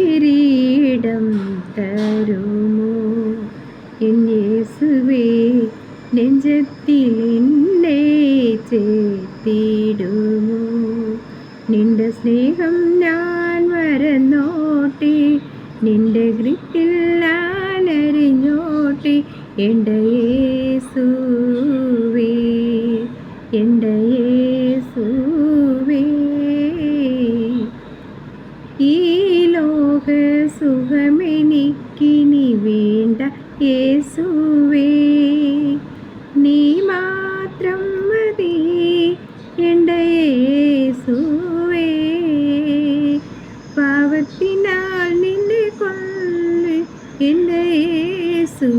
ഒരിത്തിരിയിടം തരുമോ എൻ യേശുവേ, നെഞ്ചത്തിൽ എന്നെ ചേർത്തിടുമോ? നിന്റെ സ്നേഹം ഞാൻ മറന്നോട്ടെ, നിന്റെ ഗ്രിപ്പിൽ ഞാൻ അരിഞ്ഞോട്ടെ. എൻ്റെ യേശുവേ, എൻ്റെ യേശുവേ, ഈ ലോക സുഖമെനിക്കിനി വേണ്ട യേശുവേ, നീ മാത്രം മതി എൻ്റെ യേശുവേ. പാവത്തിനാൽ നിന്നെ കൊന്ന് എൻ്റെ യേശു